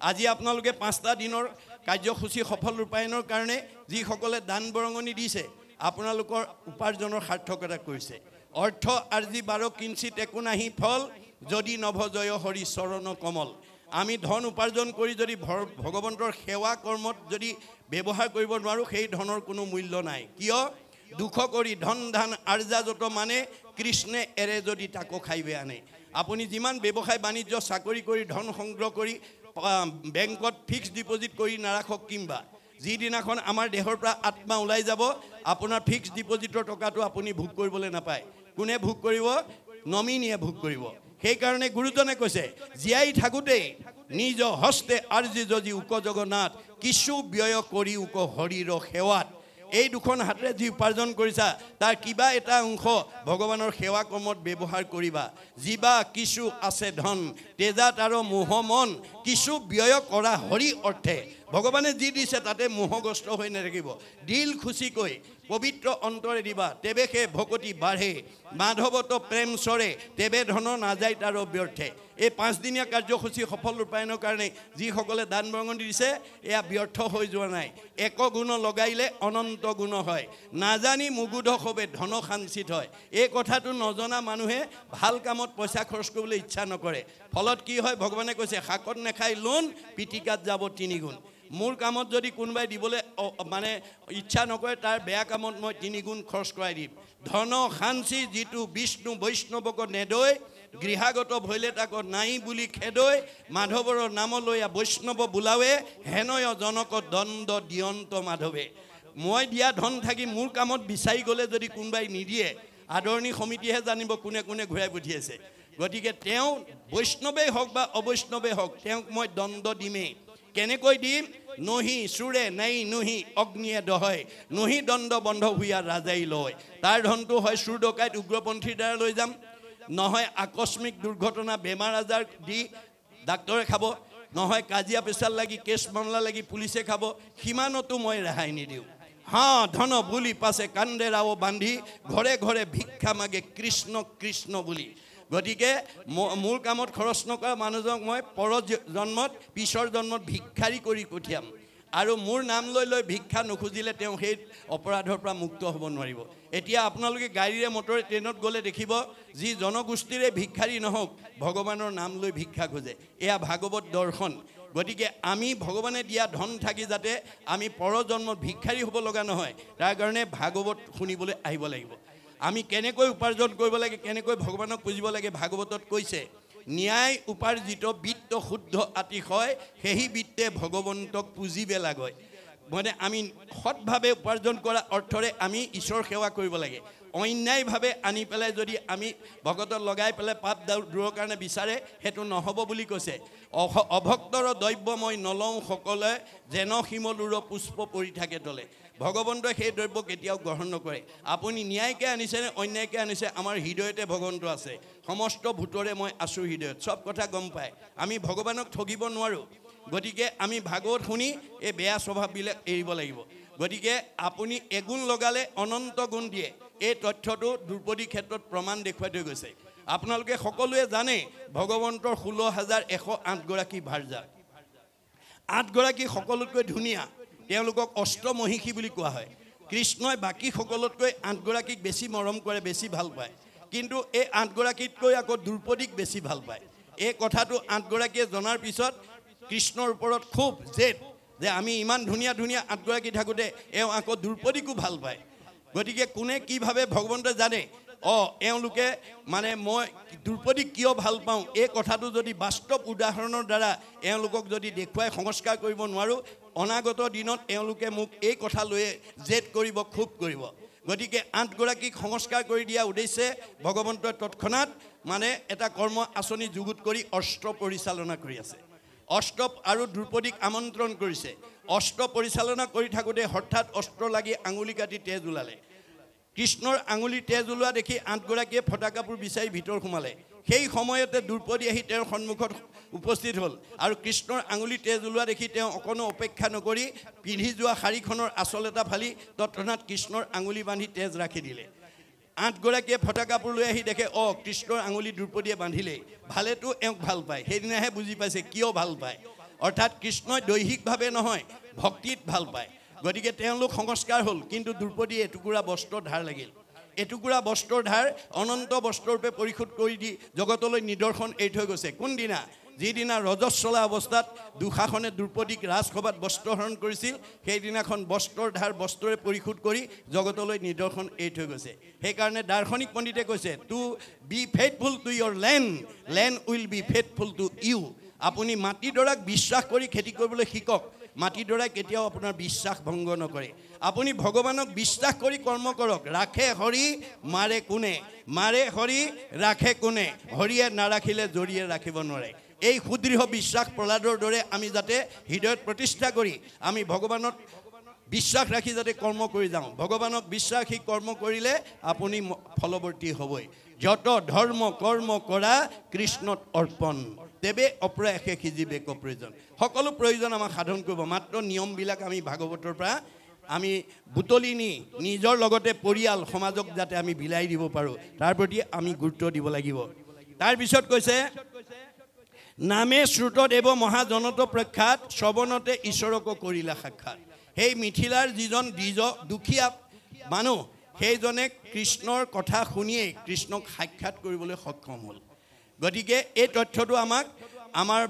আজি আপোনালোকে 5টা দিনৰ কাৰ্যসূচী সফল ৰূপায়ণৰ কাৰণে যিসকলে দান বৰঙণি দিছে আপোনালোকৰ উপাৰ্জনৰ সাৰ্থকতা কৰিছে অৰ্থ আৰ্জি 12 কিঞ্চিত একো নাহি ফল যদি নভজয় হৰি চৰণ কমল আমি ধন উপাৰ্জন কৰি যদি ভগৱন্তৰ সেৱা কৰ্মত যদি ব্যৱহাৰ কৰিব নোৱাৰো সেই ধনৰ কোনো মূল্য নাই কিয় দুখ কৰি ধন ধান আৰ্জা যত মানে কৃষ্ণে এৰে যদি তাকো খাইবে আনে আপুনি যিমান ব্যৱসায় বাণিজ্য চাকৰি কৰি ধন সংগ্ৰহ কৰি বেংকত ফিক্স ডিপোজিট কৰি নাৰাখক কিংবা যিদিনাখন আমাৰ দেহৰ পৰা আত্মা ওলাই যাব আপোনাৰ ফিক্স ডিপোজিটৰ টকাটো আপুনি ভোগ কৰিবলৈ নাপায় কোনে ভোগ কৰিব নমিনিয়ে ভোগ কৰিব সেই কাৰণে গুৰুজনে কৈছে জীয়াই থাকোতে নিজ হস্তে আৰ্জি যদি উক জগন্নাথ কিছু ব্যয় কৰি উক হৰিৰ সেৱাত এই দুখন হাতেৰে যি উপাৰ্জন কৰিছা তাৰ কিবা এটা অংশ ভগৱানৰ সেৱা কৰ্মত ব্যৱহাৰ কৰিবা জিবা কিছু আছে ধন তেজাত আৰু মোহ মন কিছু ব্যয় কৰা হৰি অৰ্থে ভগৱানে যি দিছে তাতে মোহগ্ৰস্ত হৈ নাথাকিব দিল খুচিকৈ পবিত্ৰ অন্তৰে দিবা তেবে সে ভকতি বাঢ়ে মাধৱত প্ৰেম চৰে তেবে ধন নাযায় তাৰ ব্যৰ্থে এই 5 দিনীয়া কাৰ্যসূচী সফল ৰূপায়ণৰ কাৰণে যিসকলে দান বৰঙণি দিছে এয়া ব্যৰ্থ হৈ যোৱা নাই এক গুণ লগাইলে অনন্ত গুণ হয় নাজানি মুগুধ হবে ধন সাঞ্চিত হয় এই কথাটো নজনা মানুহে ভাল কামত পইচা খৰচ কৰিবলৈ ইচ্ছা নকৰে ফলত কি হয় ভগৱানে কৈছে শাকত নেখাই লোন পিটিকাত যাব 3 গুণ মোৰ কামত যদি কোনোবাই দিবলৈ মানে ইচ্ছা নকৰে তাৰ বেয়া কামত মই 3 গুণ খৰচ কৰাই দিম ধন সাঞ্চি যিটো বিষ্ণু বৈষ্ণৱক নেদৈ গৃহাগত ভৈলে তাক নাই বুলি খেদৈ মাধৱৰ নাম লৈয়া বৈষ্ণৱ বুলাৱে হেনয় জনক দণ্ড দিয়ন্ত মাধৱে মই দিয়া ধন থাকি মোৰ কামত বিচাৰি গ'লে যদি কোনোবাই নিদিয়ে আদৰণী সমিতিহে জানিব কোনে কোনে ঘূৰাই পঠিয়াইছে গতিকে তেওঁ বৈষ্ণৱেই হওক বা অবৈষ্ণৱেই হওক তেওঁক মই দণ্ড দিমেই কেনেকৈ দিম নহি সুৰে নাই নহি অগ্নিয়ে দহয় নহি দণ্ড বন্ধ হুয়া ৰাজাই লয় তাৰ ধনটো হয় চুৰ ডকাইত উগ্ৰপন্থীৰ দ্বাৰা লৈ যাম নহয় আকস্মিক দুৰ্ঘটনা বেমাৰ আজাৰ দি ডাক্তৰে খাব নহয় কাজিয়া পেচাল লাগি কেছ মামলা লাগি পুলিচে খাব সিমানতো মই ৰেহাই নিদিওঁ হা ধন বুলি পাছে কান্দেৰাও বান্ধি ঘৰে ঘৰে ভিক্ষা মাগে কৃষ্ণ কৃষ্ণ বুলি গতিকে মূল কামত খৰচ নকৰা মানুহজনক মই পৰ জন্মত পিছৰ জন্মত ভিক্ষাৰী কৰি পঠিয়াম আৰু মোৰ নাম লৈ লৈ ভিক্ষা নুখুজিলে তেওঁ সেই অপৰাধৰ পৰা মুক্ত হ'ব নোৱাৰিব এতিয়া আপোনালোকে গাড়ীৰে মটৰে ট্ৰেইনত গ'লে দেখিব যি জনগোষ্ঠীৰে ভিক্ষাৰী নহওক ভগৱানৰ নাম লৈ ভিক্ষা খোজে এয়া ভাগৱত দৰ্শন গতিকে আমি ভগৱানে দিয়া ধন থাকি যাতে আমি পৰ জন্মত ভিক্ষাৰী হ'ব লগা নহয় তাৰ কাৰণে ভাগৱত শুনিবলৈ আহিব লাগিব আমি কেনেকৈ উপাৰ্জন কৰিব লাগে কেনেকৈ ভগৱানক পুজিব লাগে ভাগৱতত কৈছে ন্যায় উপাৰ্জিত বিত্ত শুদ্ধ আতিশয় সেই বিত্তে ভগৱন্তক পুজিবে লাগয় মানে আমি সৎভাৱে উপাৰ্জন কৰা অৰ্থৰে আমি ঈশ্বৰ সেৱা কৰিব লাগে অন্যায়ভাৱে আনি পেলাই যদি আমি ভগতত লগাই পেলাই পাপ দূৰৰ কাৰণে বিচাৰে সেইটো নহ'ব বুলি কৈছে অভক্তৰ দ্ৰব্য মই নলওঁ সকলে যেন শিমলুৰ পুষ্প পৰি থাকে তলে ভগৱন্তই সেই দ্ৰব্য কেতিয়াও গ্ৰহণ নকৰে আপুনি ন্যায়কে আনিছে নে অন্যায়কে আনিছে আমাৰ হৃদয়তে ভগৱন্ত আছে সমস্ত ভূতৰে মই আছো হৃদয়ত সব কথা গম পায় আমি ভগৱানক ঠগিব নোৱাৰোঁ গতিকে আমি ভাগৱত শুনি এই বেয়া স্বভাৱবিলাক এৰিব লাগিব গতিকে আপুনি এগুণ লগালে অনন্ত গুণ দিয়ে এই তথ্যটো দ্ৰুপদী ক্ষেত্ৰত প্ৰমাণ দেখুৱাই থৈ গৈছে আপোনালোকে সকলোৱে জানে ভগৱন্তৰ 16,108 গৰাকী ভাৰ্যা 8 গৰাকী সকলোতকৈ ধুনীয়া তেওঁলোকক অষ্টমহিষী বুলি কোৱা হয় কৃষ্ণই বাকী সকলোতকৈ 8 গৰাকীক বেছি মৰম কৰে বেছি ভাল পায় কিন্তু এই 8 গৰাকীতকৈ আকৌ দ্ৰুপদীক বেছি ভাল পায় এই কথাটো 8 গৰাকীয়ে জনাৰ পিছত কৃষ্ণৰ ওপৰত খুব জেদ যে আমি ইমান ধুনীয়া ধুনীয়া 8 গৰাকী থাকোঁতে এওঁ আকৌ দ্ৰুপদীকো ভাল পায় গতিকে কোনে কিভাৱে ভগৱন্তই জানে এওঁলোকে মানে মই দ্ৰুপদীক কিয় ভাল পাওঁ এই কথাটো যদি বাস্তৱ উদাহৰণৰ দ্বাৰা এওঁলোকক যদি দেখুৱাই সংস্কাৰ কৰিব নোৱাৰোঁ অনাগত দিনত এওঁলোকে মোক এই কথা লৈয়ে জেদ কৰিব খুব কৰিব গতিকে 8 গৰাকীক সংস্কাৰ কৰি দিয়া উদ্দেশ্যে ভগৱন্তই তৎক্ষণাৎ মানে এটা কৰ্ম আঁচনি যুগুত কৰি অস্ত্ৰ পৰিচালনা কৰি আছে অষ্টপ আৰু দ্ৰুপদীক আমন্ত্ৰণ কৰিছে অস্ত্ৰ পৰিচালনা কৰি থাকোঁতে হঠাৎ অস্ত্ৰ লাগি আঙুলি কাটি তেজ ওলালে কৃষ্ণৰ আঙুলি তেজ ওলোৱা দেখি 8 গৰাকীয়ে ফটা কাপোৰ বিচাৰি ভিতৰ সোমালে সেই সময়তে দ্ৰুপদী আহি তেওঁৰ সন্মুখত উপস্থিত হ'ল আৰু কৃষ্ণৰ আঙুলি তেজ ওলোৱা দেখি তেওঁ অকণো অপেক্ষা নকৰি পিন্ধি যোৱা শাৰীখনৰ আঁচল এটা ফালি তৎক্ষণাৎ কৃষ্ণৰ আঙুলি বান্ধি তেজ ৰাখি দিলে 8 গৰাকীয়ে ফটা কাপোৰ লৈ আহি দেখে কৃষ্ণৰ আঙুলি দ্ৰুপদীয়ে বান্ধিলে ভালেতো এওঁক ভাল পায় সেইদিনাহে বুজি পাইছে কিয় ভাল পায় অৰ্থাৎ কৃষ্ণই দৈহিকভাৱে নহয় ভক্তিত ভাল পায় গতিকে তেওঁলোক সংস্কাৰ হ'ল কিন্তু দ্ৰৌপদী এটুকুৰা বস্ত্ৰ ধাৰ লাগিল এটুকুৰা বস্ত্ৰৰ ধাৰ অনন্ত বস্ত্ৰৰূপে পৰিশোধ কৰি দি জগতলৈ নিদৰ্শন এৰি থৈ গৈছে কোনদিনা যিদিনা ৰজস্বলা অৱস্থাত দুঃশাসনে দ্ৰৌপদীক ৰাজসভাত বস্ত্ৰহৰণ কৰিছিল সেইদিনাখন বস্ত্ৰৰ ধাৰ বস্ত্ৰৰে পৰিশোধ কৰি জগতলৈ নিদৰ্শন এৰি থৈ গৈছে সেইকাৰণে দাৰ্শনিক পণ্ডিতে কৈছে to be faithful to your land will be faithful to you আপুনি মাটিডৰাক বিশ্বাস কৰি খেতি কৰিবলৈ শিকক মাটিডৰাই কেতিয়াও আপোনাৰ বিশ্বাস ভংগ নকৰে আপুনি ভগৱানক বিশ্বাস কৰি কৰ্ম কৰক ৰাখে হৰি মাৰে হৰি ৰাখে কোনে হৰিয়ে নাৰাখিলে জৰিয়ে ৰাখিব নোৱাৰে এই সুদৃঢ় বিশ্বাস প্ৰহ্লাদৰ দৰে আমি যাতে হৃদয়ত প্ৰতিষ্ঠা কৰি আমি ভগৱানত বিশ্বাস ৰাখি যাতে কৰ্ম কৰি যাওঁ ভগৱানক বিশ্বাসী কৰ্ম কৰিলে আপুনি ফলৱৰ্তী হ'বই যত ধৰ্ম কৰ্ম কৰা কৃষ্ণত অৰ্পণ তেবে অপ্ৰয়াসে সিজিবেক প্ৰয়োজন সকলো প্ৰয়োজন আমাক সাধন কৰিব মাত্ৰ নিয়মবিলাক আমি ভাগৱতৰ পৰা আমি বুটলি নি নিজৰ লগতে পৰিয়াল সমাজক যাতে আমি বিলাই দিব পাৰোঁ তাৰ প্ৰতি আমি গুৰুত্ব দিব লাগিব তাৰপিছত কৈছে নামে শ্ৰুত দেৱ মহাজনত প্ৰখ্যাত শ্ৰৱণতে ঈশ্বৰক কৰিলা সাক্ষাৎ সেই মিথিলাৰ যিজন দুখীয়া মানুহ সেইজনে কৃষ্ণৰ কথা শুনিয়েই কৃষ্ণক সাক্ষাৎ কৰিবলৈ সক্ষম হ'ল গতিকে এই তথ্যটো আমাক আমাৰ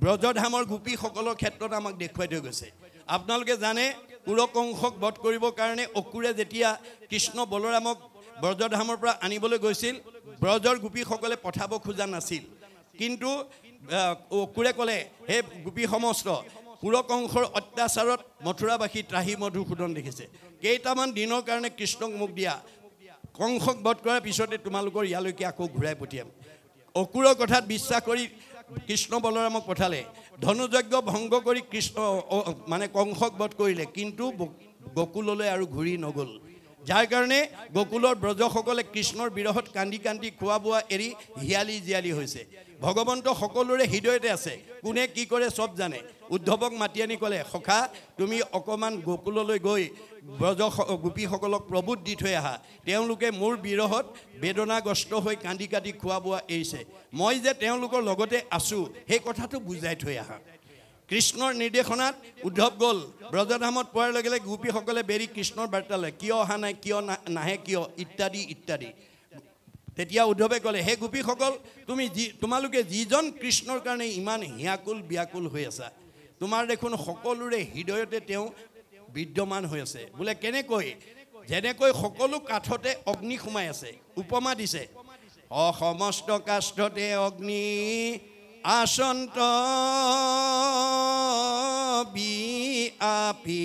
ব্ৰজধামৰ গোপীসকলৰ ক্ষেত্ৰত আমাক দেখুৱাই থৈ গৈছে আপোনালোকে জানে কুৰকংশক বধ কৰিবৰ কাৰণে অসুৰে যেতিয়া কৃষ্ণ বলৰামক ব্ৰজধামৰ পৰা আনিবলৈ গৈছিল ব্ৰজৰ গোপীসকলে পঠাব খোজা নাছিল কিন্তু অসুৰে ক'লে হে গোপী সমস্ত কুৰকংশৰ অত্যাচাৰত মথুৰাবাসী ত্ৰাহি মধুসূদন দেখিছে কেইটামান দিনৰ কাৰণে কৃষ্ণক মোক দিয়া কংশক বধ কৰাৰ পিছতে তোমালোকৰ ইয়ালৈকে আকৌ ঘূৰাই পঠিয়াম অসুৰৰ কথাত বিশ্বাস কৰি কৃষ্ণ বলৰামক পঠালে ধনুযজ্ঞ ভংগ কৰি কৃষ্ণ মানে কংশক বধ কৰিলে কিন্তু গকুললৈ আৰু ঘূৰি নগ'ল যাৰ কাৰণে গকুলৰ ব্ৰজসকলে কৃষ্ণৰ বিৰহত কান্দি কান্দি খোৱা বোৱা এৰি হিয়ালি জিয়ালি হৈছে ভগৱন্ত সকলোৰে হৃদয়তে আছে কোনে কি কৰে চব জানে উদ্ধৱক মাতি আনি ক'লে সখা তুমি অকণমান গকুললৈ গৈ ব্ৰজ গোপীসকলক প্ৰভূত দি থৈ আহা তেওঁলোকে মোৰ বিৰহত বেদনাগ্ৰস্ত হৈ কান্দি কাটি খোৱা বোৱা এৰিছে মই যে তেওঁলোকৰ লগতে আছোঁ সেই কথাটো বুজাই থৈ আহা কৃষ্ণৰ নিৰ্দেশনাত উদ্ধৱ গ'ল ব্ৰজধামত পোৱাৰ লগে লগে গোপীসকলে বেৰি কৃষ্ণৰ বাৰ্তা লয় কিয় অহা নাই কিয় নাহে কিয় ইত্যাদি ইত্যাদি তেতিয়া উদ্ধৱে ক'লে হে গোপীসকল তোমালোকে যিজন কৃষ্ণৰ কাৰণে ইমান হিয়াকুল ব্যাকুল হৈ আছা তোমাৰ দেখোন সকলোৰে হৃদয়তে তেওঁ বিদ্যমান হৈ আছে বোলে কেনেকৈ যেনেকৈ সকলো কাঠতে অগ্নি সোমাই আছে উপমা দিছে সমস্ত কাষ্ঠতে অগ্নি আসন্ত বিআপি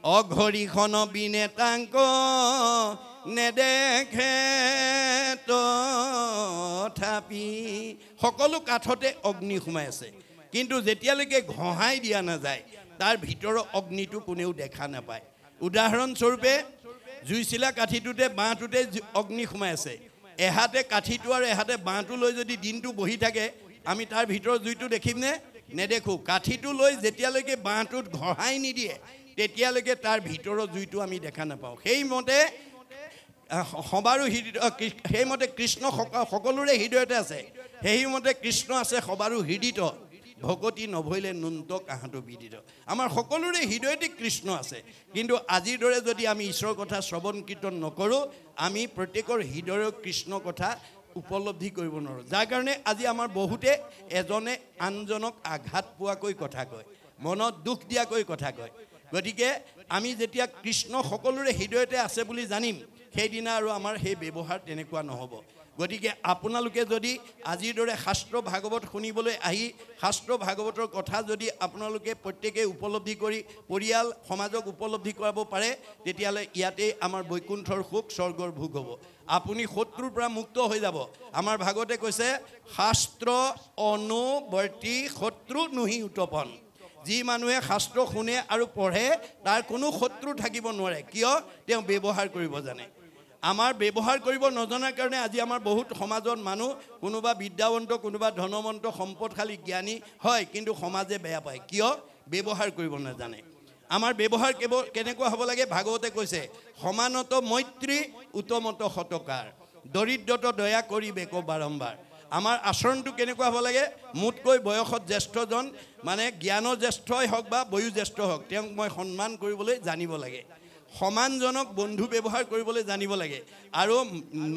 অঘৰিখন বিনেতাংক নেদেখে তথাপি সকলো কাঠতে অগ্নি সোমাই আছে কিন্তু যেতিয়ালৈকে ঘঁহাই দিয়া নাযায় তাৰ ভিতৰৰ অগ্নিটো কোনেও দেখা নাপায় উদাহৰণস্বৰূপে জুইচিলা কাঠিটোতে বাঁহটোতে অগ্নি সোমাই আছে এহাতে কাঠিটো আৰু এহাতে বাঁহটো লৈ যদি দিনটো বহি থাকে আমি তাৰ ভিতৰৰ জুইটো দেখিমনে নেদেখোঁ কাঠিটো লৈ যেতিয়ালৈকে বাঁহটোত ঘঁহাই নিদিয়ে তেতিয়ালৈকে তাৰ ভিতৰৰ জুইটো আমি দেখা নাপাওঁ সেইমতে সেইমতে কৃষ্ণ সকলোৰে হৃদয়তে আছে সেইমতে কৃষ্ণ আছে সবাৰো হৃদিত ভকতি নভৈলে নুন্ত কাহাঁতো বিদিত আমাৰ সকলোৰে হৃদয়তে কৃষ্ণ আছে কিন্তু আজিৰ দৰে যদি আমি ঈশ্বৰৰ কথা শ্ৰৱণ কীৰ্তন নকৰোঁ আমি প্ৰত্যেকৰ হৃদয়ৰ কৃষ্ণ কথা উপলব্ধি কৰিব নোৱাৰোঁ যাৰ কাৰণে আজি আমাৰ বহুতে এজনে আনজনক আঘাত পোৱাকৈ কথা কয় মনত দুখ দিয়াকৈ কথা কয় গতিকে আমি যেতিয়া কৃষ্ণ সকলোৰে হৃদয়তে আছে বুলি জানিম সেইদিনা আৰু আমাৰ সেই ব্যৱহাৰ তেনেকুৱা নহ'ব গতিকে আপোনালোকে যদি আজিৰ দৰে শাস্ত্ৰ ভাগৱত শুনিবলৈ আহি শাস্ত্ৰ ভাগৱতৰ কথা যদি আপোনালোকে প্ৰত্যেকে উপলব্ধি কৰি পৰিয়াল সমাজক উপলব্ধি কৰাব পাৰে তেতিয়াহ'লে ইয়াতেই আমাৰ বৈকুণ্ঠৰ সুখ স্বৰ্গৰ ভোগ হ'ব আপুনি শত্ৰুৰ পৰা মুক্ত হৈ যাব আমাৰ ভাগৱতে কৈছে শাস্ত্ৰ অনুবৰ্তী শত্ৰু নুহি উত্তপন যি মানুহে শাস্ত্ৰ শুনে আৰু পঢ়ে তাৰ কোনো শত্ৰু থাকিব নোৱাৰে কিয় তেওঁ ব্যৱহাৰ কৰিব জানে আমাৰ ব্যৱহাৰ কৰিব নজনাৰ কাৰণে আজি আমাৰ বহুত সমাজত মানুহ কোনোবা বিদ্যাৱন্ত কোনোবা ধনৱন্ত সম্পদশালী জ্ঞানী হয় কিন্তু সমাজে বেয়া পায় কিয় ব্যৱহাৰ কৰিব নাজানে আমাৰ ব্যৱহাৰ কেনেকুৱা হ'ব লাগে ভাগৱতে কৈছে সমানত মৈত্ৰী উত্তমত সতকাৰ দৰিদ্ৰত দয়া কৰিবেক বাৰম্বাৰ আমাৰ আচৰণটো কেনেকুৱা হ'ব লাগে মোতকৈ বয়সত জ্যেষ্ঠজন মানে জ্ঞানৰ জ্যেষ্ঠই হওক বা বয়োজ্যেষ্ঠ হওক তেওঁক মই সন্মান কৰিবলৈ জানিব লাগে সমানজনক বন্ধু ব্যৱহাৰ কৰিবলৈ জানিব লাগে আৰু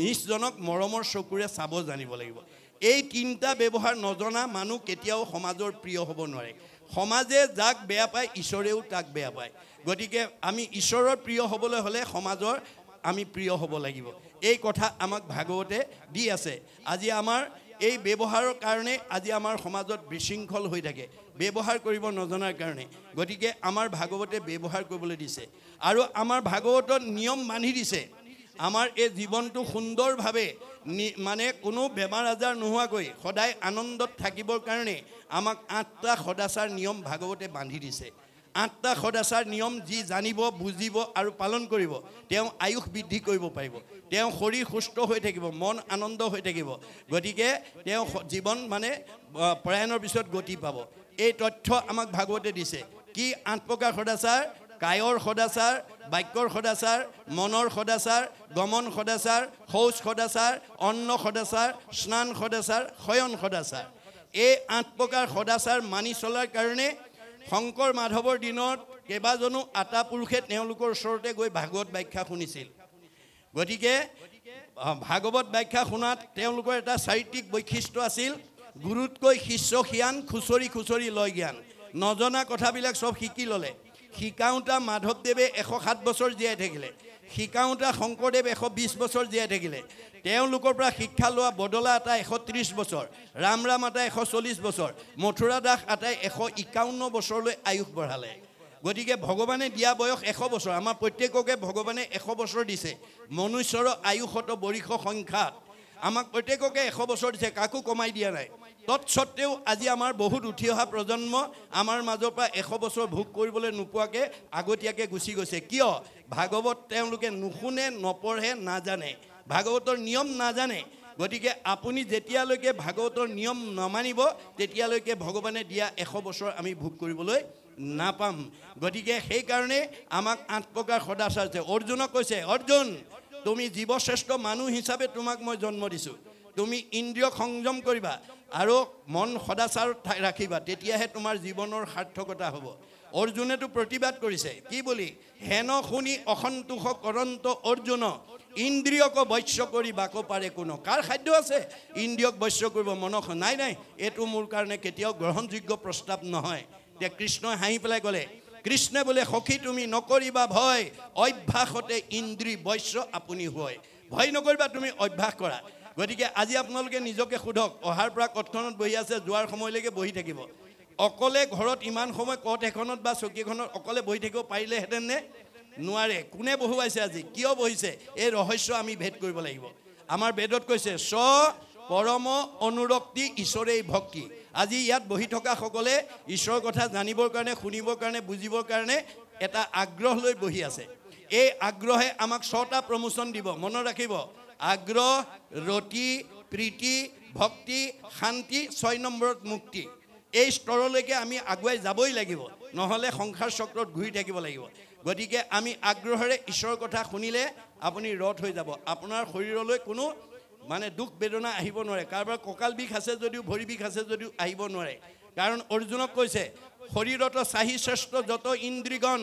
নিজজনক মৰমৰ চকুৰে চাব জানিব লাগিব এই তিনিটা ব্যৱহাৰ নজনা মানুহ কেতিয়াও সমাজৰ প্ৰিয় হ'ব নোৱাৰে সমাজে যাক বেয়া পায় ঈশ্বৰেও তাক বেয়া পায় গতিকে আমি ঈশ্বৰৰ প্ৰিয় হ'বলৈ হ'লে সমাজৰ আমি প্ৰিয় হ'ব লাগিব এই কথা আমাক ভাগৱতে দি আছে আজি আমাৰ এই ব্যৱহাৰৰ কাৰণে আজি আমাৰ সমাজত বিশৃংখল হৈ থাকে ব্যৱহাৰ কৰিব নজনাৰ কাৰণে গতিকে আমাৰ ভাগৱতে ব্যৱহাৰ কৰিবলৈ দিছে আৰু আমাৰ ভাগৱতত নিয়ম মানি দিছে আমাৰ এই জীৱনটো সুন্দৰভাৱে মানে কোনো বেমাৰ আজাৰ নোহোৱাকৈ সদায় আনন্দত থাকিবৰ কাৰণে আমাক 8টা সদাচাৰ নিয়ম ভাগৱতে বান্ধি দিছে 8টা সদাচাৰ নিয়ম যি জানিব বুজিব আৰু পালন কৰিব তেওঁ আয়ুষ বৃদ্ধি কৰিব পাৰিব তেওঁ শৰীৰ সুস্থ হৈ থাকিব মন আনন্দ হৈ থাকিব গতিকে তেওঁ জীৱন মানে প্ৰয়াণৰ পিছত গতি পাব এই তথ্য আমাক ভাগৱতে দিছে কি 8 প্ৰকাৰ সদাচাৰ কায়ৰ সদাচাৰ বাক্যৰ সদাচাৰ মনৰ সদাচাৰ গমন সদাচাৰ শৌচ সদাচাৰ অন্ন সদাচাৰ স্নান সদাচাৰ শয়ন সদাচাৰ এই 8 প্ৰকাৰ সদাচাৰ মানি চলাৰ কাৰণে শংকৰ মাধৱৰ দিনত কেইবাজনো আটা পুৰুষে তেওঁলোকৰ ওচৰতে গৈ ভাগৱত ব্যাখ্যা শুনিছিল গতিকে ভাগৱত ব্যাখ্যা শুনাত তেওঁলোকৰ এটা চাৰিত্ৰিক বৈশিষ্ট্য আছিল গুৰুতকৈ শিষ্য জ্ঞান খুচৰি খুচৰি লয় জ্ঞান নজনা কথাবিলাক সব শিকি ল'লে শিকাওঁতা মাধৱদেৱে 107 বছৰ জীয়াই থাকিলে শিকাওঁতা শংকৰদেৱ 120 বছৰ জীয়াই থাকিলে তেওঁলোকৰ পৰা শিক্ষা লোৱা বদলা আটা 130 বছৰ ৰাম আটা 140 বছৰ মথুৰা দাস আটাই 151 বছৰলৈ আয়ুস বঢ়ালে গতিকে ভগৱানে দিয়া বয়স 100 বছৰ আমাৰ প্ৰত্যেককে ভগৱানে 100 বছৰ দিছে মনুষ্যৰ আয়ুষত বৰিষ সংখ্যাত আমাক প্ৰত্যেককে 100 বছৰ দিছে কাকো কমাই দিয়া নাই তৎসত্ত্বেও আজি আমাৰ বহুত উঠি অহা প্ৰজন্ম আমাৰ মাজৰ পৰা 100 বছৰ ভোগ কৰিবলৈ নোপোৱাকৈ আগতীয়াকৈ গুচি গৈছে কিয় ভাগৱত তেওঁলোকে নুশুনে নপঢ়ে নাজানে ভাগৱতৰ নিয়ম নাজানে গতিকে আপুনি যেতিয়ালৈকে ভাগৱতৰ নিয়ম নামানিব তেতিয়ালৈকে ভগৱানে দিয়া 100 বছৰ আমি ভোগ কৰিবলৈ নাপাম গতিকে সেই কাৰণে আমাক 8 প্ৰকাৰ সদাচাৰ আছে অৰ্জুনক কৈছে অৰ্জুন তুমি জীৱশ্ৰেষ্ঠ মানুহ হিচাপে তোমাক মই জন্ম দিছোঁ তুমি ইন্দ্ৰিয় সংযম কৰিবা আৰু মন সদাচাৰ ৰাখিবা তেতিয়াহে তোমাৰ জীৱনৰ সাৰ্থকতা হ'ব অৰ্জুনেতো প্ৰতিবাদ কৰিছে কি বুলি হেন শুনি অসন্তোষ কৰন্ত অৰ্জুন ইন্দ্ৰিয়ক বৈশ্য কৰি বাক পাৰে কোনো কাৰ খাদ্য আছে ইন্দ্ৰিয়ক বৈশ্য কৰিব মনক নাই নাই এইটো মোৰ কাৰণে কেতিয়াও গ্ৰহণযোগ্য প্ৰস্তাৱ নহয় তে কৃষ্ণই হাঁহি পেলাই ক'লে কৃষ্ণে বোলে সখী তুমি নকৰিবা ভয় অভ্যাসতে ইন্দ্ৰি বৈশ্য আপুনি হয় ভয় নকৰিবা তুমি অভ্যাস কৰা গতিকে আজি আপোনালোকে নিজকে সোধক অহাৰ পৰা কটখনত বহি আছে যোৱাৰ সময়লৈকে বহি থাকিব অকলে ঘৰত ইমান সময় কট এখনত বা চকীখনত অকলে বহি থাকিব পাৰিলেহেঁতেন নে নোৱাৰে কোনে বহুৱাইছে আজি কিয় বহিছে এই ৰহস্য আমি ভেদ কৰিব লাগিব আমাৰ বেদত কৈছে স পৰম অনুৰক্তি ঈশ্বৰেই ভক্তি আজি ইয়াত বহি থকা সকলে ঈশ্বৰৰ কথা জানিবৰ কাৰণে শুনিবৰ কাৰণে বুজিবৰ কাৰণে এটা আগ্ৰহ লৈ বহি আছে এই আগ্ৰহে আমাক 6টা প্ৰমোচন দিব মনত ৰাখিব আগ্ৰহ ৰতি প্ৰীতি ভক্তি শান্তি 6 নম্বৰত মুক্তি এই স্তৰলৈকে আমি আগুৱাই যাবই লাগিব নহলে সংসাৰ চক্ৰত ঘূৰি থাকিব লাগিব গতিকে আমি আগ্ৰহেৰে ঈশ্বৰৰ কথা শুনিলে আপুনি ৰথ হৈ যাব আপোনাৰ শৰীৰলৈ কোনো মানে দুখ বেদনা আহিব নোৱাৰে কাৰোবাৰ কঁকাল বিষ আছে যদিও ভৰি বিষ আছে যদিও আহিব নোৱাৰে কাৰণ অৰ্জুনক কৈছে শৰীৰত চাহি শ্ৰেষ্ঠ যত ইন্দ্ৰিগণ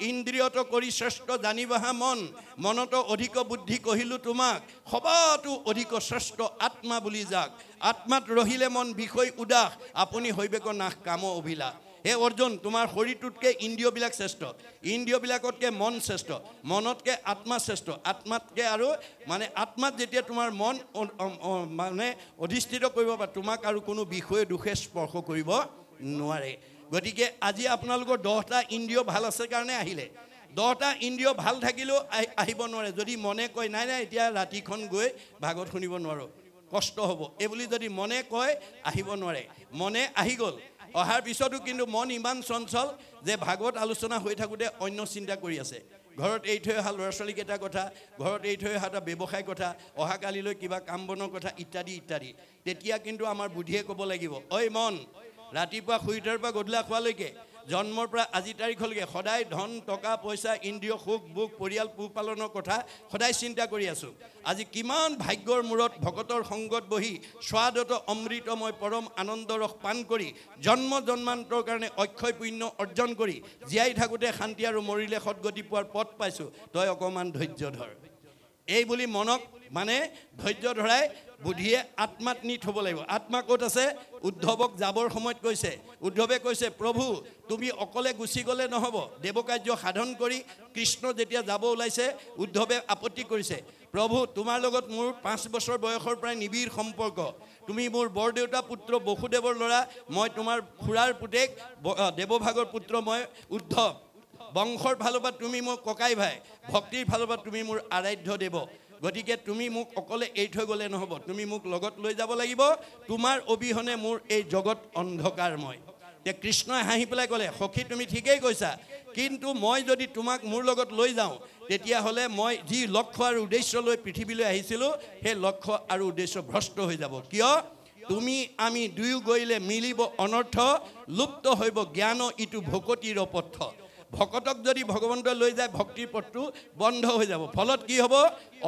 ইন্দ্ৰিয়ত কৰি শ্ৰেষ্ঠ জানিবাহা মন মনত অধিক বুদ্ধি কহিলো তোমাক সবাতো অধিক শ্ৰেষ্ঠ আত্মা বুলি যাক আত্মাত ৰহিলে মন বিষয় উদাস আপুনি হৈবেক নাশ কাম অভিলাষ হে অৰ্জুন তোমাৰ শৰীৰটোতকৈ ইন্দ্ৰিয়বিলাক শ্ৰেষ্ঠ ইন্দ্ৰিয়বিলাকতকৈ মন শ্ৰেষ্ঠ মনতকৈ আত্মা শ্ৰেষ্ঠ আত্মাতকৈ আৰু মানে আত্মাত যেতিয়া তোমাৰ মন মানে অধিষ্ঠিত কৰিব পাৰে তোমাক আৰু কোনো বিষয়ে দুখে স্পৰ্শ কৰিব নোৱাৰে গতিকে আজি আপোনালোকৰ 10টা ইন্দ্ৰিয় ভাল আছে কাৰণে আহিলে 10টা ইন্দ্ৰিয় ভাল থাকিলেও আহিব নোৱাৰে যদি মনে কয় নাই নাই এতিয়া ৰাতিখন গৈ ভাগৱত শুনিব নোৱাৰো কষ্ট হ'ব এই বুলি যদি মনে কয় আহিব নোৱাৰে মনে আহি গ'ল অহাৰ পিছতো কিন্তু মন ইমান চঞ্চল যে ভাগৱত আলোচনা হৈ থাকোঁতে অন্য চিন্তা কৰি আছে ঘৰত এৰি থৈ অহা ল'ৰা ছোৱালীকেইটাৰ কথা ঘৰত এৰি থৈ অহা এটা ব্যৱসায় কথা অহাকালিলৈ কিবা কাম বনৰ কথা ইত্যাদি ইত্যাদি তেতিয়া কিন্তু আমাৰ বুদ্ধিয়ে ক'ব লাগিব ঐ মন ৰাতিপুৱা শুই উঠাৰ পৰা গধূলা খোৱালৈকে জন্মৰ পৰা আজি তাৰিখলৈকে সদায় ধন টকা পইচা ইন্দ্ৰিয় সুখ বুক পৰিয়াল পোহপালনৰ কথা সদায় চিন্তা কৰি আছোঁ আজি কিমান ভাগ্যৰ মূৰত ভকতৰ সংগত বহি স্বাদত অমৃতময় পৰম আনন্দ ৰস পান কৰি জন্ম জন্মান্তৰ কাৰণে অক্ষয় পুণ্য অৰ্জন কৰি জীয়াই থাকোঁতে শান্তি আৰু মৰিলে সদগতি পোৱাৰ পথ পাইছোঁ তই অকণমান ধৈৰ্য ধৰ এই বুলি মনক মানে ধৈৰ্য ধৰাই বুদ্ধিয়ে আত্মাত নি থ'ব লাগিব আত্মা ক'ত আছে উদ্ধৱক যাবৰ সময়ত কৈছে উদ্ধৱে কৈছে প্ৰভু তুমি অকলে গুচি গ'লে নহ'ব দেৱকাৰ্য সাধন কৰি কৃষ্ণ যেতিয়া যাব ওলাইছে উদ্ধৱে আপত্তি কৰিছে প্ৰভু তোমাৰ লগত মোৰ 5 বছৰ বয়সৰ পৰাই নিবিড় সম্পৰ্ক তুমি মোৰ বৰদেউতা পুত্ৰ বসুদেৱৰ ল'ৰা মই তোমাৰ খুৰাৰ পুতেক দেৱভাগৰ পুত্ৰ মই উদ্ধৱ বংশৰ ফালৰ পৰা তুমি মোৰ ককাই ভাই ভক্তিৰ ফালৰ পৰা তুমি মোৰ আৰাধ্য দেৱ গতিকে তুমি মোক অকলে এৰি থৈ গ'লে নহ'ব তুমি মোক লগত লৈ যাব লাগিব তোমাৰ অবিহনে মোৰ এই জগত অন্ধকাৰময় তে কৃষ্ণই হাঁহি পেলাই ক'লে সখী তুমি ঠিকেই কৈছা কিন্তু মই যদি তোমাক মোৰ লগত লৈ যাওঁ তেতিয়াহ'লে মই যি লক্ষ্য আৰু উদ্দেশ্য লৈ পৃথিৱীলৈ আহিছিলোঁ সেই লক্ষ্য আৰু উদ্দেশ্য ভ্ৰষ্ট হৈ যাব কিয় তুমি আমি দুয়ো গ'লে মিলিব অনৰ্থ লুপ্ত হৈব জ্ঞান ইটো ভকতিৰ পথ ভকতক যদি ভগৱন্তই লৈ যায় ভক্তিৰ পথটো বন্ধ হৈ যাব ফলত কি হ'ব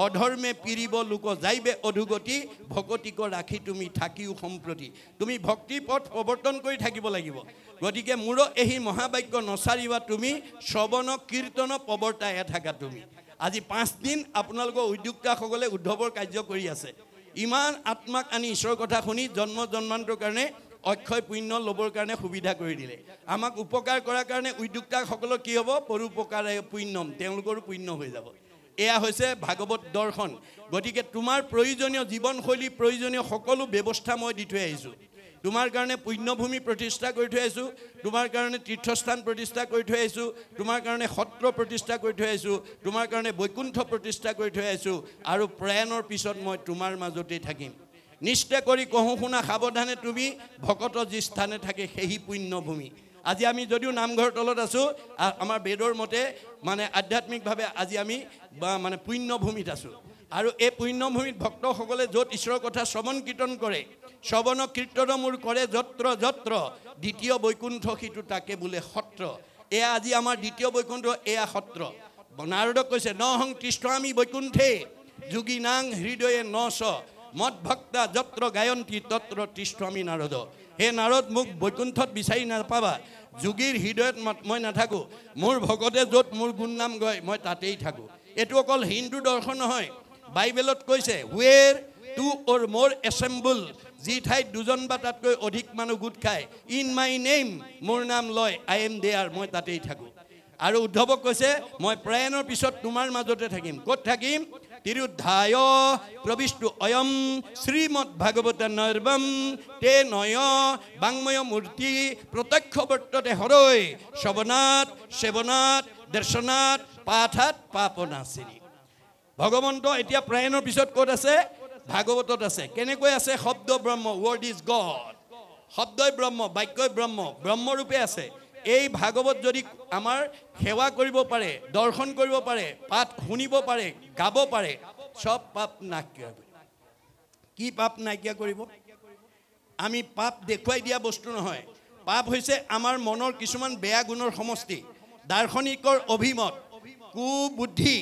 অধৰ্মে পিৰিব লোক যাইবে অধুগতি ভকতিক ৰাখি তুমি থাকিও সম্প্ৰতি তুমি ভক্তিৰ পথ প্ৰৱৰ্তন কৰি থাকিব লাগিব গতিকে মোৰ এই মহাবাক্য নচাৰিবা তুমি শ্ৰৱণ কীৰ্তন প্ৰৱৰ্তাই থাকা তুমি আজি 5 দিন আপোনালোকৰ উদ্যোক্তাসকলে উদ্ধৱৰ কাৰ্য কৰি আছে ইমান আত্মাক আনি ঈশ্বৰৰ কথা শুনি জন্ম জন্মান্তৰ কাৰণে অক্ষয় পুণ্য ল'বৰ কাৰণে সুবিধা কৰি দিলে আমাক উপকাৰ কৰাৰ কাৰণে উদ্যোক্তাসকলৰ কি হ'ব পৰোপকাৰে পুণ্যম তেওঁলোকৰো পুণ্য হৈ যাব এয়া হৈছে ভাগৱত দৰ্শন গতিকে তোমাৰ প্ৰয়োজনীয় জীৱনশৈলী প্ৰয়োজনীয় সকলো ব্যৱস্থা মই দি থৈ আহিছোঁ তোমাৰ কাৰণে পুণ্যভূমি প্ৰতিষ্ঠা কৰি থৈ আহিছোঁ তোমাৰ কাৰণে তীৰ্থস্থান প্ৰতিষ্ঠা কৰি থৈ আহিছোঁ তোমাৰ কাৰণে সত্ৰ প্ৰতিষ্ঠা কৰি থৈ আহিছোঁ তোমাৰ কাৰণে বৈকুণ্ঠ প্ৰতিষ্ঠা কৰি থৈ আহিছোঁ আৰু প্ৰয়াণৰ পিছত মই তোমাৰ মাজতেই থাকিম নিশ্চয় কৰি কহোঁ শুনা সাৱধানে তুমি ভকত যি স্থানে থাকে সেই পুণ্যভূমি আজি আমি যদিও নামঘৰ তলত আছোঁ আমাৰ বেদৰ মতে মানে আধ্যাত্মিকভাৱে আজি আমি মানে পুণ্যভূমিত আছোঁ আৰু এই পুণ্যভূমিত ভক্তসকলে য'ত ঈশ্বৰৰ কথা শ্ৰৱণ কীৰ্তন কৰে শ্ৰৱণ কীৰ্তন মোৰ কৰে যত্ৰ যত্ৰ দ্বিতীয় বৈকুণ্ঠ সিটো তাকে বোলে সত্ৰ এয়া আজি আমাৰ দ্বিতীয় বৈকুণ্ঠ এয়া সত্ৰ নাৰদক কৈছে নহং তিষ্ঠামি বৈকুণ্ঠে যোগীনাং হৃদয়ে নচ মদ ভক্তা যত্ৰ গায়ন্তী তত্ৰ তিষ্ঠামি নাৰদ হে নাৰদ মোক বৈকুণ্ঠত বিচাৰি নাপাবা যোগীৰ হৃদয়ত মই নাথাকোঁ মোৰ ভকতে য'ত মোৰ গুণ নাম গায় মই তাতেই থাকোঁ এইটো অকল হিন্দু দৰ্শন নহয় বাইবেলত কৈছে হুৱেৰ টু অৰ মোৰ এছেম্বল যি ঠাইত 2জন বা তাতকৈ অধিক মানুহ গোট খায় ইন মাই নেম মোৰ নাম লয় আই এম দেয়াৰ মই তাতেই থাকোঁ আৰু উদ্ধৱক কৈছে মই প্ৰয়াণৰ পিছত তোমাৰ মাজতে থাকিম ক'ত থাকিম তিৰুদ্ধায় প্ৰবিষ্টু অয়ম শ্ৰীমদ ভাগৱত নৰ্বম তে নয় বাংময় মূৰ্তি প্ৰত্যক্ষ বৰ্ততে হৰৈ শ্ৰৱণাত সেৱনাত দৰ্শনাত পাঠাত পাপনাচিনী ভগৱন্ত এতিয়া প্ৰয়াণৰ পিছত ক'ত আছে ভাগৱতত আছে কেনেকৈ আছে শব্দ ব্ৰহ্ম ৱৰ্ড ইজ গড শব্দই ব্ৰহ্ম বাক্যই ব্ৰহ্ম ব্ৰহ্মৰূপে আছে এই ভাগৱত যদি আমাৰ সেৱা কৰিব পাৰে দৰ্শন কৰিব পাৰে পাঠ শুনিব পাৰে গাব পাৰে সব পাপ নাইকিয়া কি পাপ নাইকিয়া কৰিব আমি পাপ দেখুৱাই দিয়া বস্তু নহয় পাপ হৈছে আমাৰ মনৰ কিছুমান বেয়া গুণৰ সমষ্টি দাৰ্শনিকৰ অভিমত কুবুদ্ধি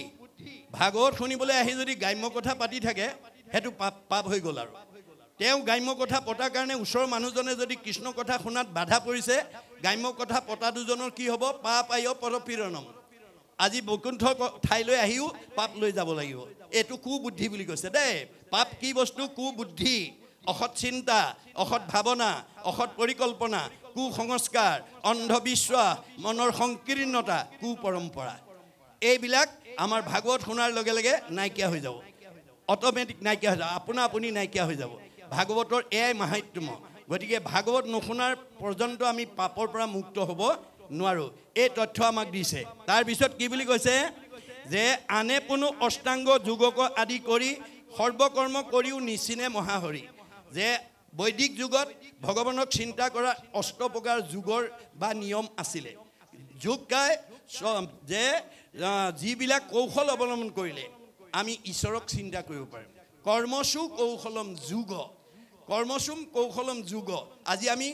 ভাগৱত শুনিবলৈ আহি যদি গ্ৰাম্য কথা পাতি থাকে সেইটো পাপ হৈ গ'ল আৰু তেওঁ গ্ৰাম্য কথা পতাৰ কাৰণে ওচৰৰ মানুহজনে যদি কৃষ্ণ কথা শুনাত বাধা পৰিছে গ্ৰাম্য কথা পতা দুজনৰ কি হ'ব পাপ আয় পৰপীড়নম আজি বৈকুণ্ঠ ঠাইলৈ আহিও পাপ লৈ যাব লাগিব এইটো কুবুদ্ধি বুলি কৈছে দেই পাপ কি বস্তু কুবুদ্ধি অসৎ চিন্তা অসৎ ভাৱনা অসৎ পৰিকল্পনা কুসংস্কাৰ অন্ধবিশ্বাস মনৰ সংকীৰ্ণতা কুপৰম্পৰা এইবিলাক আমাৰ ভাগৱত শুনাৰ লগে লগে নাইকিয়া হৈ যাব অট'মেটিক নাইকিয়া হৈ যাব আপুনি নাইকিয়া হৈ যাব ভাগৱতৰ এয়াই মাহাত্ম্য গতিকে ভাগৱত নুশুনাৰ পৰ্যন্ত আমি পাপৰ পৰা মুক্ত হ'ব নোৱাৰোঁ এই তথ্য আমাক দিছে তাৰপিছত কি বুলি কৈছে যে আনে কোনো অষ্টাংগ যোগক আদি কৰি সৰ্বকৰ্ম কৰিও নিচিনে মহাহৰি যে বৈদিক যুগত ভগৱানক চিন্তা কৰা অষ্টপ্ৰকাৰ যোগৰ বা নিয়ম আছিলে যোগ গাই যে যিবিলাক কৌশল অৱলম্বন কৰিলে আমি ঈশ্বৰক চিন্তা কৰিব পাৰিম কৰ্মসু কৌশলম যোগ কৰ্মসুম কৌশলম যোগ আজি আমি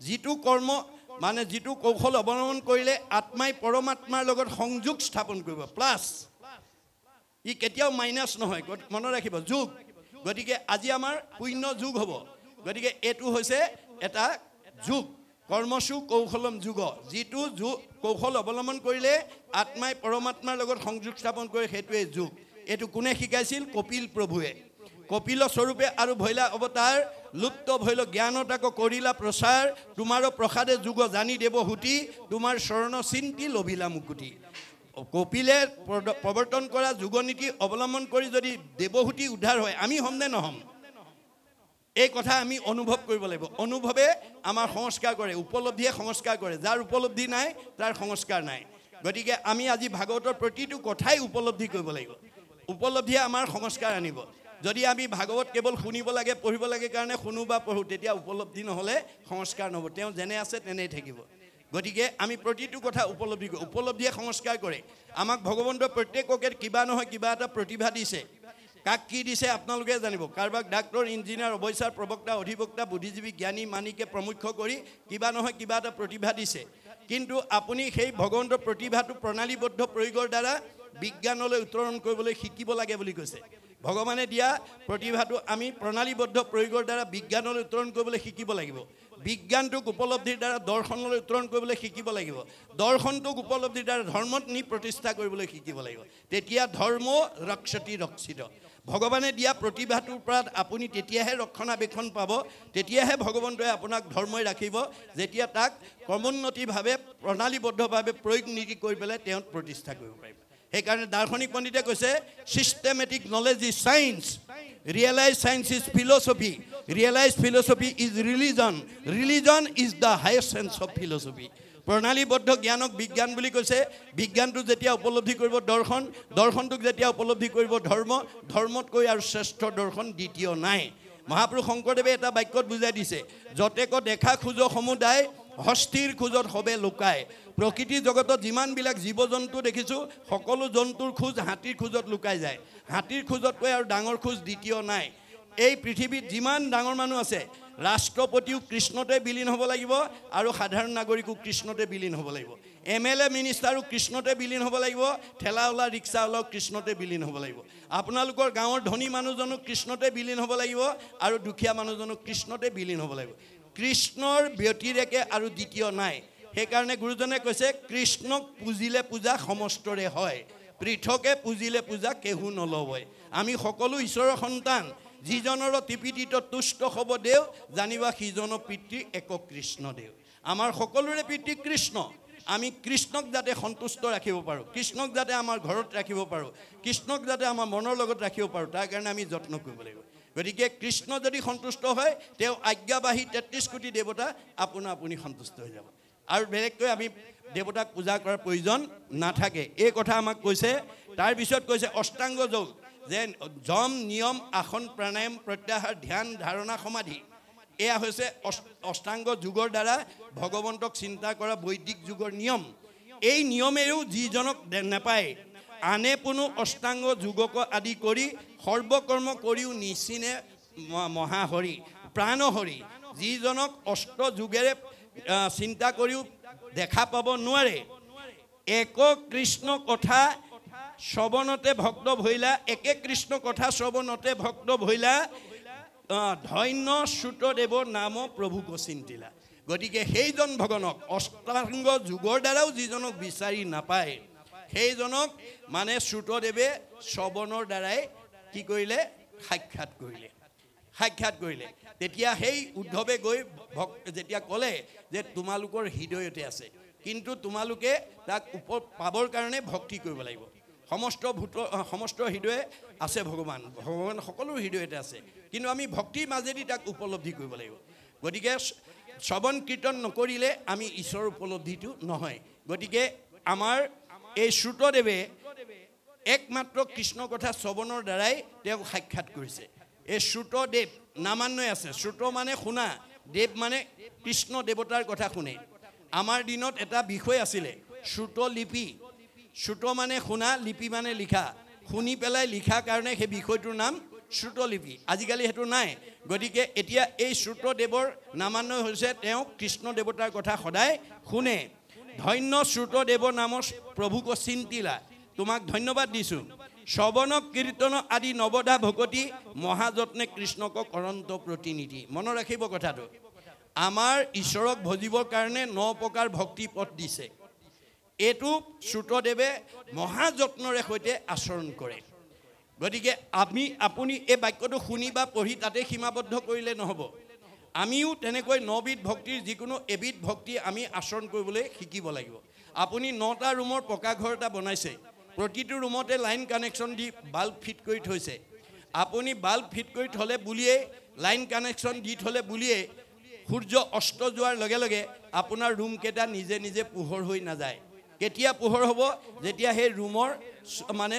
যিটো কৰ্ম মানে যিটো কৌশল অৱলম্বন কৰিলে আত্মাই পৰমাত্মাৰ লগত সংযোগ স্থাপন কৰিব প্লাছ ই কেতিয়াও মাইনাছ নহয় মনত ৰাখিব যোগ গতিকে আজি আমাৰ পুণ্য যোগ হ'ব গতিকে এটো হৈছে এটা যোগ কৰ্মসু কৌশলম যোগ যিটো কৌশল অৱলম্বন কৰিলে আত্মাই পৰমাত্মাৰ লগত সংযোগ স্থাপন কৰে হেতুৱে যোগ এটো কোনে শিকাইছিল কপিল প্ৰভুৱে কপিল স্বৰূপে আৰু ভৈলা অৱতাৰ লুপ্ত ভৈল জ্ঞানতাক কৰিলা প্ৰচাৰ তোমাৰ প্ৰসাদে যোগ জানি দেব হুতি তোমাৰ শৰণ চিন্তি লভিলা মুকুতি কপিলে প্ৰৱৰ্তন কৰা যোগনীতি অৱলম্বন কৰি যদি দেৱহুতি উদ্ধাৰ হয় আমি হমনে নহম এই কথা আমি অনুভৱ কৰিব লাগিব অনুভৱে আমাৰ সংস্কাৰ কৰে উপলব্ধিয়ে সংস্কাৰ কৰে যাৰ উপলব্ধি নাই তাৰ সংস্কাৰ নাই গতিকে আমি আজি ভাগৱতৰ প্ৰতিটো কথাই উপলব্ধি কৰিব লাগিব উপলব্ধিয়ে আমাৰ সংস্কাৰ আনিব যদি আমি ভাগৱত কেৱল শুনিব লাগে পঢ়িব লাগে কাৰণে শুনো বা পঢ়ো তেতিয়া উপলব্ধি নহলে সংস্কাৰ নহব তেওঁ যেনে আছে তেনেই থাকিব গতিকে আমি প্ৰতিটো কথা উপলব্ধি কৰোঁ উপলব্ধিয়ে সংস্কাৰ কৰে আমাক ভগৱন্তই প্ৰত্যেককে কিবা নহয় কিবা এটা প্ৰতিভা দিছে কাক কি দিছে আপোনালোকে জানিব কাৰোবাক ডাক্তৰ ইঞ্জিনিয়াৰ অৱস্যাৰ প্ৰবক্তা অধিবক্তা বুদ্ধিজীৱী জ্ঞানী মানিকে প্ৰমুখ্য কৰি কিবা নহয় কিবা এটা প্ৰতিভা দিছে কিন্তু আপুনি সেই ভগৱন্তৰ প্ৰতিভাটো প্ৰণালীবদ্ধ প্ৰয়োগৰ দ্বাৰা বিজ্ঞানলৈ উত্তৰণ কৰিবলৈ শিকিব লাগে বুলি কৈছে ভগৱানে দিয়া প্ৰতিভাটো আমি প্ৰণালীবদ্ধ প্ৰয়োগৰ দ্বাৰা বিজ্ঞানলৈ উত্তৰণ কৰিবলৈ শিকিব লাগিব বিজ্ঞানটোক উপলব্ধিৰ দ্বাৰা দৰ্শনলৈ উত্তৰণ কৰিবলৈ শিকিব লাগিব দৰ্শনটোক উপলব্ধিৰ দ্বাৰা ধৰ্মত নি প্ৰতিষ্ঠা কৰিবলৈ শিকিব লাগিব তেতিয়া ধৰ্ম ৰক্ষতি ৰক্ষিত ভগৱানে দিয়া প্ৰতিভাটোৰ পৰা আপুনি তেতিয়াহে ৰক্ষণাবেক্ষণ পাব তেতিয়াহে ভগৱন্তই আপোনাক ধৰ্মই ৰাখিব যেতিয়া তাক ক্ৰমোন্নতিভাৱে প্ৰণালীবদ্ধভাৱে প্ৰয়োগ নীতি কৰি পেলাই তেওঁ প্ৰতিষ্ঠা কৰিব পাৰিব সেইকাৰণে দাৰ্শনিক পণ্ডিতে কৈছে systematic knowledge is science realise science is philosophy realise philosophy is religion religion is the highest sense of philosophy প্ৰণালীবদ্ধ জ্ঞানক বিজ্ঞান বুলি কৈছে বিজ্ঞানটো যেতিয়া উপলব্ধি কৰিব দৰ্শন দৰ্শনটোক যেতিয়া উপলব্ধি কৰিব ধৰ্ম ধৰ্মতকৈ আৰু শ্ৰেষ্ঠ দৰ্শন দ্বিতীয় নাই মহাপুৰুষ শংকৰদেৱে এটা বাক্যত বুজাই দিছে যতেক দেখা খোজ সমুদায় হস্তিৰ খোজত হবে লুকায় প্ৰকৃতি জগতত যিমানবিলাক জীৱ জন্তু দেখিছোঁ সকলো জন্তুৰ খোজ হাতীৰ খোজত লুকাই যায় হাতীৰ খোজতকৈ আৰু ডাঙৰ খোজ দ্বিতীয় নাই এই পৃথিৱীত যিমান ডাঙৰ মানুহ আছে ৰাষ্ট্ৰপতিও কৃষ্ণতে বিলীন হ'ব লাগিব আৰু সাধাৰণ নাগৰিকো কৃষ্ণতে বিলীন হ'ব লাগিব এমএলএ মিনিষ্টাৰো কৃষ্ণতে বিলীন হ'ব লাগিব ঠেলাওলা ৰিক্সাওলাও কৃষ্ণতে বিলীন হ'ব লাগিব আপোনালোকৰ গাঁৱৰ ধনী মানুহজনো কৃষ্ণতে বিলীন হ'ব লাগিব আৰু দুখীয়া মানুহজনো কৃষ্ণতে বিলীন হ'ব লাগিব কৃষ্ণৰ ব্যতিৰেকে আৰু দ্বিতীয় নাই সেইকাৰণে গুৰুজনে কৈছে কৃষ্ণক পুজিলে পূজা সমস্তৰে হয় পৃথকে পুজিলে পূজা কেহু নলয় আমি সকলো ঈশ্বৰৰ সন্তান যিজনৰ ত্ৰিপিটিত তুষ্ট হ'ব দেও জানিবা সিজন পিতৃ এক কৃষ্ণ দেও আমাৰ সকলোৰে পিতৃ কৃষ্ণ আমি কৃষ্ণক যাতে সন্তুষ্ট ৰাখিব পাৰোঁ কৃষ্ণক যাতে আমাৰ ঘৰত ৰাখিব পাৰোঁ কৃষ্ণক যাতে আমাৰ মনৰ লগত ৰাখিব পাৰোঁ তাৰ কাৰণে আমি যত্ন কৰিব লাগিব গতিকে কৃষ্ণ যদি সন্তুষ্ট হয় তেওঁ আজ্ঞাবাহী 33 কোটি দেৱতা আপোনা আপুনি সন্তুষ্ট হৈ যাব আৰু বেলেগকৈ আমি দেৱতাক পূজা কৰাৰ প্ৰয়োজন নাথাকে এই কথা আমাক কৈছে তাৰ পিছত কৈছে অষ্টাংগ যোগ যে যম নিয়ম আসন প্ৰাণায়াম প্ৰত্যাহাৰ ধ্যান ধাৰণা সমাধি এয়া হৈছে অষ্টাংগ যোগৰ দ্বাৰা ভগৱন্তক চিন্তা কৰা বৈদিক যুগৰ নিয়ম এই নিয়মেও যিজনক নাপায় আনে কোনো অষ্টাংগ যোগক আদি কৰি সৰ্বকৰ্ম কৰিও নিচিনে মহাহৰি প্ৰাণহৰি যিজনক অষ্ট যোগেৰে চিন্তা কৰিও দেখা পাব নোৱাৰে এক কৃষ্ণ কথা শ্ৰৱণতে ভক্ত ভৈলা একে কৃষ্ণ কথা শ্ৰৱণতে ভক্ত ভৈলা ধন্য শ্ৰুতদেৱ নাম প্ৰভু চিন্তিলা গতিকে সেইজন ভগৱানক অষ্টাংগ যোগৰ দ্বাৰাও যিজনক বিচাৰি নাপায় সেইজনক মানে শ্ৰুতদেৱে শ্ৰৱণৰ দ্বাৰাই কি কৰিলে সাক্ষাৎ কৰিলে তেতিয়া সেই উদ্ধৱে গৈ যেতিয়া ক'লে যে তোমালোকৰ হৃদয়তে আছে কিন্তু তোমালোকে তাক পাবৰ কাৰণে ভক্তি কৰিব লাগিব সমস্ত হৃদয়ে আছে ভগৱান সকলো হৃদয়তে আছে কিন্তু আমি ভক্তিৰ মাজেদি তাক উপলব্ধি কৰিব লাগিব গতিকে শ্ৰৱণ কীৰ্তন নকৰিলে আমি ঈশ্বৰৰ উপলব্ধিটো নহয় গতিকে আমাৰ এই শ্ৰুতদেৱে একমাত্ৰ কৃষ্ণ কথা শ্ৰৱণৰ দ্বাৰাই তেওঁক সাক্ষাৎ কৰিছে এই শ্ৰুতদেৱ নামান্বয়ে আছে শ্ৰুত মানে শুনা দেৱ মানে কৃষ্ণ দেৱতাৰ কথা শুনে আমাৰ দিনত এটা বিষয় আছিলে শ্ৰুত লিপি শ্ৰুত মানে শুনা লিপি মানে লিখা শুনি পেলাই লিখা কাৰণে সেই বিষয়টোৰ নাম শ্ৰুতলিপি আজিকালি সেইটো নাই গতিকে এতিয়া এই শ্ৰুতদেৱৰ নামান্য হৈছে তেওঁ কৃষ্ণ দেৱতাৰ কথা সদায় শুনে ধন্য শ্ৰুতদেৱ নামৰ প্ৰভুক চিন্তিলা তোমাক ধন্যবাদ দিছোঁ শ্ৰৱণ কীৰ্তন আদি নৱদা ভকতি মহাযত্নে কৃষ্ণক কৰন্ত প্ৰতিনিধি মনত ৰাখিব কথাটো আমাৰ ঈশ্বৰক ভজিবৰ কাৰণে 9 প্ৰকাৰ ভক্তি পথ দিছে এটো শ্ৰুতদেৱে মহাযত্নৰে সৈতে আচৰণ কৰে গতিকে আপুনি এই বাক্যটো শুনি বা পঢ়ি তাতে সীমাবদ্ধ কৰিলে নহব আমিও তেনেকৈ 9বিধ ভক্তিৰ যিকোনো এবিধ ভক্তি আমি আচৰণ কৰিবলৈ শিকিব লাগিব আপুনি 9টা ৰুমৰ পকা ঘৰ এটা বনাইছে প্ৰতিটো ৰুমতে লাইন কানেকশ্যন দি বাল্ব ফিট কৰি থৈছে আপুনি বাল্ব ফিট কৰি থলে বুলিয়ে লাইন কানেকশ্যন দি থলে বুলিয়ে সূৰ্য অস্ত যোৱাৰ লগে লগে আপোনাৰ ৰুম কেটা নিজে নিজে পোহৰ হৈ নাযায় কেতিয়া পোহৰ হ'ব যেতিয়া সেই ৰুমৰ মানে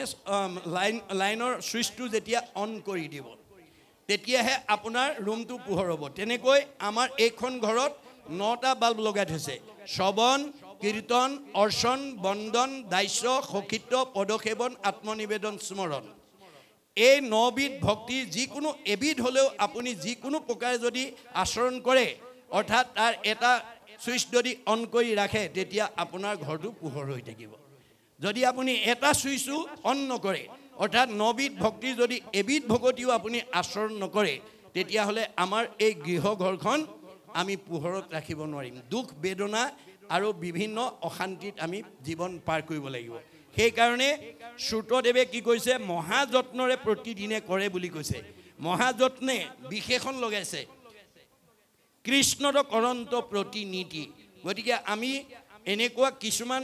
লাইনৰ সুইচটো যেতিয়া অন কৰি দিব তেতিয়াহে আপোনাৰ ৰুমটো পোহৰ হ'ব তেনেকৈ আমাৰ এইখন ঘৰত 9টা বাল্ব লগাই থৈছে শ্ৰৱণ কীৰ্তন অৰ্চন বন্দন দাস্য সখিত্ব পদসেৱন আত্মনিবেদন স্মৰণ এই 9বিধ ভক্তি যিকোনো এবিধ হলেও আপুনি যিকোনো প্ৰকাৰে যদি আচৰণ কৰে অৰ্থাৎ তাৰ এটা সুইচ যদি অন কৰি ৰাখে তেতিয়া আপোনাৰ ঘৰটো পোহৰ হৈ থাকিব যদি আপুনি এটা সুইচো অন নকৰে অৰ্থাৎ 9বিধ ভক্তি যদি এবিধ ভকতিও আপুনি আচৰণ নকৰে তেতিয়া হলে আমাৰ এই গৃহ ঘৰখন আমি পোহৰত ৰাখিব নোৱাৰিম দুখ বেদনা আৰু বিভিন্ন অশান্তিত আমি জীৱন পাৰ কৰিব লাগিব সেই কাৰণে শ্ৰুতদেৱে কি কৈছে মহাযত্নৰে প্ৰতিদিনে কৰে বুলি কৈছে মহাযত্নে বিশেষণ লগাইছে কৃষ্ণৰ কৰন্ত প্ৰতিনিধি গতিকে আমি এনেকুৱা কিছুমান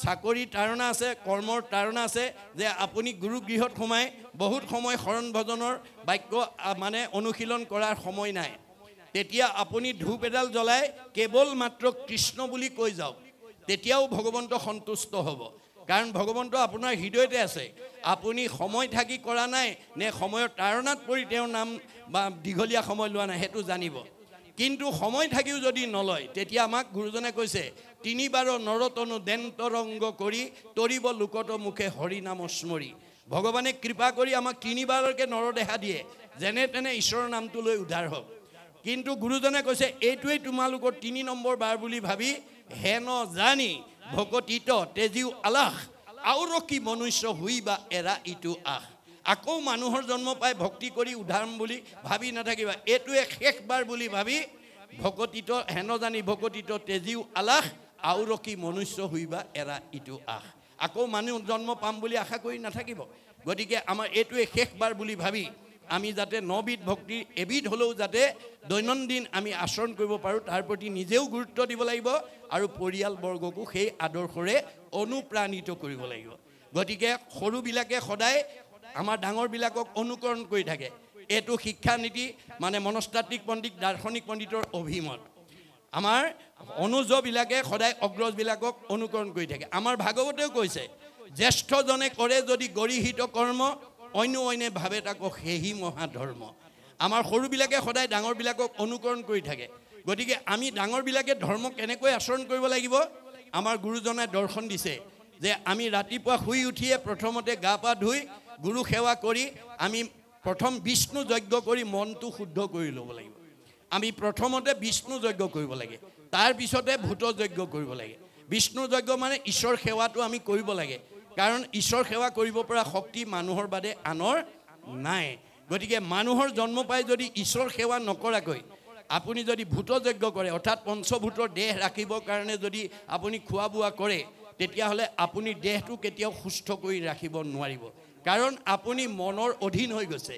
চাকৰি তাৰণা আছে কৰ্মৰ তাৰণা আছে যে আপুনি গুৰু গৃহত সোমাই বহুত সময় শৰণ ভজনৰ বাক্য মানে অনুশীলন কৰাৰ সময় নাই তেতিয়া আপুনি ধূপ এডাল জ্বলাই কেৱল মাত্ৰ কৃষ্ণ বুলি কৈ যাওক তেতিয়াও ভগৱন্ত সন্তুষ্ট হ'ব কাৰণ ভগৱন্ত আপোনাৰ হৃদয়তে আছে আপুনি সময় থাকি কৰা নাই নে সময়ৰ তাৰণাত পৰি তেওঁৰ নাম বা দীঘলীয়া সময় লোৱা নাই হেতু জানিব কিন্তু সময় থাকিও যদি নলয় তেতিয়া আমাক গুৰুজনে কৈছে তিনিবাৰ নৰতনু দেন্তৰংগ কৰি তৰিব লোকত মুখে হৰি নাম স্মৰি ভগৱানে কৃপা কৰি আমাক তিনিবাৰকে নৰ দেখা দিয়ে যেনে তেনে ঈশ্বৰৰ নামটো লৈ উদ্ধাৰ হওক কিন্তু গুৰুজনে কৈছে এইটোৱেই তোমালোকৰ 3 নম্বৰ বাৰ বুলি ভাবি হেন জানি ভকতিত তেজিও আলাখ আৰু কি মনুষ্য হুইবা এৰা ইটো আহ আকৌ মানুহৰ জন্ম পাই ভক্তি কৰি উদ্ধাৰম বুলি ভাবি নাথাকিবা এইটোৱে শেষবাৰ বুলি ভাবি ভকতিত হেন জানি ভকতিত তেজিও আলাখ আৰু কি মনুষ্য হুইবা এৰা ইটো আহ আকৌ মানুহ জন্ম পাম বুলি আশা কৰি নাথাকিব গতিকে আমাৰ এইটোৱে শেষবাৰ বুলি ভাবি আমি যাতে 9বিধ ভক্তি এবিধ হলেও যাতে দৈনন্দিন আমি আচৰণ কৰিব পাৰো তাৰ প্ৰতি নিজেও গুৰুত্ব দিব লাগিব আৰু পৰিয়ালবৰ্গকো সেই আদৰ্শৰে অনুপ্ৰাণিত কৰিব লাগিব গতিকে সৰুবিলাকে সদায় আমাৰ ডাঙৰবিলাকক অনুকৰণ কৰি থাকে এইটো শিক্ষা নীতি মানে মনস্তাত্ত্বিক পণ্ডিত দাৰ্শনিক পণ্ডিতৰ অভিমত আমাৰ অনুজবিলাকে সদায় অগ্ৰজবিলাকক অনুকৰণ কৰি থাকে আমাৰ ভাগৱতেও কৈছে জ্যেষ্ঠজনে কৰে যদি গৰিহিত কৰ্ম অন্য ভাবে তাকো সেহি মহাধৰ্ম আমাৰ সৰুবিলাকে সদায় ডাঙৰবিলাকক অনুকৰণ কৰি থাকে গতিকে আমি ডাঙৰবিলাকে ধৰ্ম কেনেকৈ আচৰণ কৰিব লাগিব আমাৰ গুৰুজনাই দৰ্শন দিছে যে আমি ৰাতিপুৱা শুই উঠিয়ে প্ৰথমতে গা পা ধুই গুৰু সেৱা কৰি আমি প্ৰথম বিষ্ণু যজ্ঞ কৰি মনটো শুদ্ধ কৰি ল'ব লাগিব আমি প্ৰথমতে বিষ্ণু যজ্ঞ কৰিব লাগে তাৰ পিছতে ভূত যজ্ঞ কৰিব লাগে বিষ্ণু যজ্ঞ মানে ঈশ্বৰ সেৱাটো আমি কৰিব লাগে কাৰণ ঈশ্বৰ সেৱা কৰিব পৰা শক্তি মানুহৰ বাদে আনৰ নাই গতিকে মানুহৰ জন্ম পাই যদি ঈশ্বৰ সেৱা নকৰাকৈ আপুনি যদি ভূত যজ্ঞ কৰে অৰ্থাৎ পঞ্চভূতৰ দেহ ৰাখিবৰ কাৰণে যদি আপুনি খোৱা বোৱা কৰে তেতিয়াহ'লে আপুনি দেহটো কেতিয়াও সুস্থ কৰি ৰাখিব নোৱাৰিব কাৰণ আপুনি মনৰ অধীন হৈ গৈছে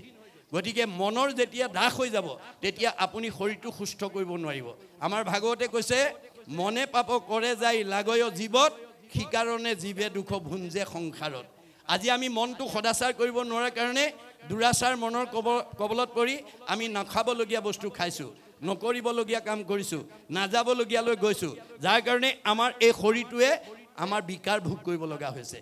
গতিকে মনৰ যেতিয়া দাস হৈ যাব তেতিয়া আপুনি শৰীৰটো সুস্থ কৰিব নোৱাৰিব আমাৰ ভাগৱতে কৈছে মনে পাপ কৰে যায় লাগয় জীৱত শিকাৰণে জীৱে দুখ ভুঞ্জে সংসাৰত আজি আমি মনটো সদাচাৰ কৰিব নোৱাৰাৰ কাৰণে দুৰাচাৰ মনৰ কবলত পৰি আমি নাখাবলগীয়া বস্তু খাইছোঁ নকৰিবলগীয়া কাম কৰিছোঁ নাযাবলগীয়ালৈ গৈছোঁ যাৰ কাৰণে আমাৰ এই শৰীৰটোৱে আমাৰ বিকাৰ ভোগ কৰিব লগা হৈছে